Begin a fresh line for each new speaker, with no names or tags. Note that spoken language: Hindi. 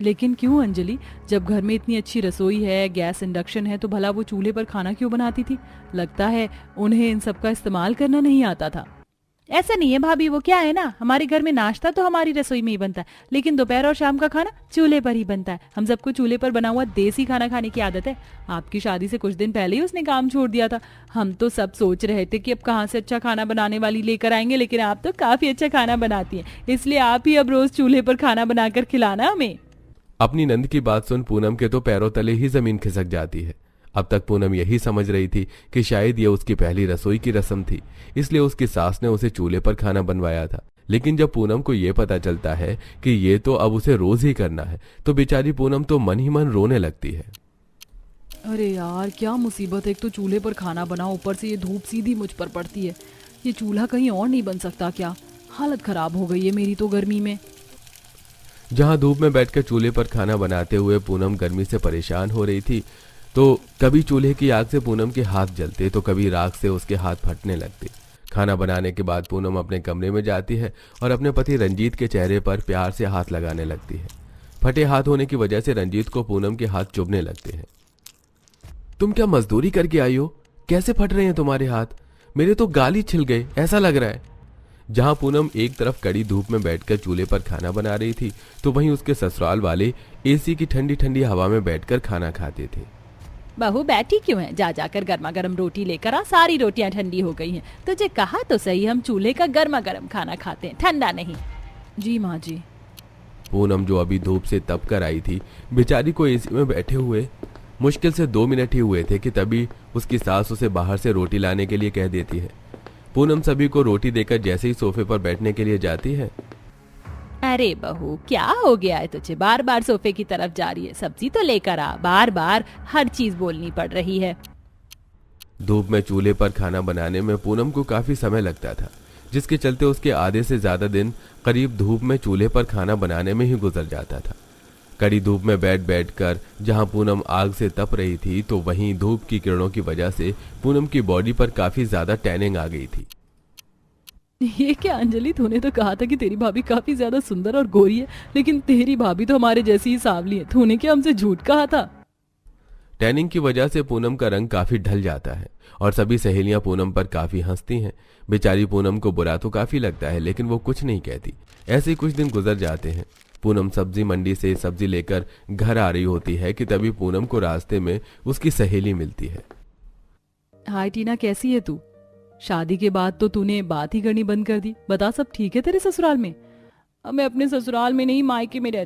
लेकिन क्यों अंजलि? जब घर में इतनी अच्छी रसोई है, गैस इंडक्शन है, तो भला वो चूल्हे पर खाना क्यों बनाती थी? लगता है उन्हें इन सब का इस्तेमाल करना नहीं आता था। ऐसा नहीं है भाभी, वो क्या है ना, हमारे घर में नाश्ता तो हमारी रसोई में ही बनता है, लेकिन दोपहर और शाम का खाना चूल्हे पर ही बनता है। हम सबको चूल्हे पर बना हुआ देसी खाना खाने की आदत है। आपकी शादी से कुछ दिन पहले ही उसने काम छोड़ दिया था। हम तो सब सोच रहे थे कि अब कहाँ से अच्छा खाना बनाने वाली लेकर आएंगे, लेकिन आप तो काफी अच्छा खाना बनाती हैं, इसलिए आप ही अब रोज चूल्हे पर खाना बनाकर खिलाना हमें।
अपनी नंद की बात सुन पूनम के तो पैरों तले ही जमीन खिसक जाती है। अब तक पूनम यही समझ रही थी कि शायद यह उसकी पहली रसोई की रस्म थी, इसलिए उसकी सास ने उसे चूल्हे पर खाना बनवाया था। लेकिन जब पूनम को यह पता चलता है कि ये तो अब उसे रोज ही करना है, तो बेचारी पूनम तो मन ही मन रोने लगती है।
अरे यार, क्या मुसीबत है, एक तो चूल्हे पर खाना बना, ऊपर से ये धूप सीधी मुझ पर पड़ती है। ये चूल्हा कहीं और नहीं बन सकता क्या? हालत खराब हो गई है मेरी तो गर्मी में।
जहां धूप में बैठकर चूल्हे पर खाना बनाते हुए पूनम गर्मी से परेशान हो रही थी, तो कभी चूल्हे की आग से पूनम के हाथ जलते, तो कभी राख से उसके हाथ फटने लगते। खाना बनाने के बाद पूनम अपने कमरे में जाती है और अपने पति रंजीत के चेहरे पर प्यार से हाथ लगाने लगती है। फटे हाथ होने की वजह से रंजीत को पूनम के हाथ चुभने लगते हैं। तुम क्या मजदूरी करके आई हो? कैसे फट रहे हैं तुम्हारे हाथ? मेरे तो गाल ही छिल गए ऐसा लग रहा है। जहां पूनम एक तरफ कड़ी धूप में बैठकर चूल्हे पर खाना बना रही थी, तो वहीं उसके ससुराल वाले एसी की ठंडी ठंडी हवा में बैठकर खाना खाते थे।
बहू बैठी क्यों है? जा जाकर गर्मा गर्म रोटी लेकर आ, सारी रोटियां ठंडी हो गई हैं। तुझे कहा तो सही, हम चूल्हे का गर्मा गर्म खाना खाते हैं, ठंडा नहीं। जी माँ जी।
पूनम जो अभी धूप से तप कर आई थी, बेचारी को एसी में बैठे हुए मुश्किल से 2 मिनट ही हुए थे कि तभी उसकी सास उसे बाहर से रोटी लाने के लिए कह देती है। पूनम सभी को रोटी देकर जैसे ही सोफे पर बैठने के लिए जाती है।
अरे बहू, क्या हो गया है तुझे? बार बार सोफे की तरफ जा रही है। सब्जी तो लेकर आ, बार बार हर चीज बोलनी पड़ रही है।
धूप में चूल्हे पर खाना बनाने में पूनम को काफी समय लगता था, जिसके चलते उसके आधे से ज्यादा दिन करीब धूप में चूल्हे पर खाना बनाने में ही गुजर जाता था। कड़ी धूप में बैठ बैठ कर जहां पूनम आग से तप रही थी, तो वहीं धूप की किरणों की वजह से पूनम की बॉडी पर काफी ज्यादा टैनिंग आ गई थी।
ये क्या अंजलि, तूने तो कहा था कि तेरी भाभी काफी ज्यादा सुंदर और गोरी है, लेकिन तेरी भाभी तो हमारे जैसी ही सांवली है। तूने क्या हमसे झूठ कहा था?
टैनिंग की वजह से पूनम का रंग काफी ढल जाता है और सभी सहेलियां पूनम पर काफी हंसती हैं। बेचारी पूनम को बुरा तो काफी लगता है, लेकिन वो कुछ नहीं कहती। ऐसे ही कुछ दिन गुजर जाते हैं। पूनम सब्जी मंडी से सब्जी लेकर घर आ रही होती है कि तभी पूनम को रास्ते में उसकी सहेली मिलती है।
हाय टीना, कैसी है तू? शादी के बाद तो तूने बात ही करनी बंद कर दी। बता, सब ठीक है तेरे ससुराल में? अब मैं अपने ससुराल में नहीं, मायके में रहती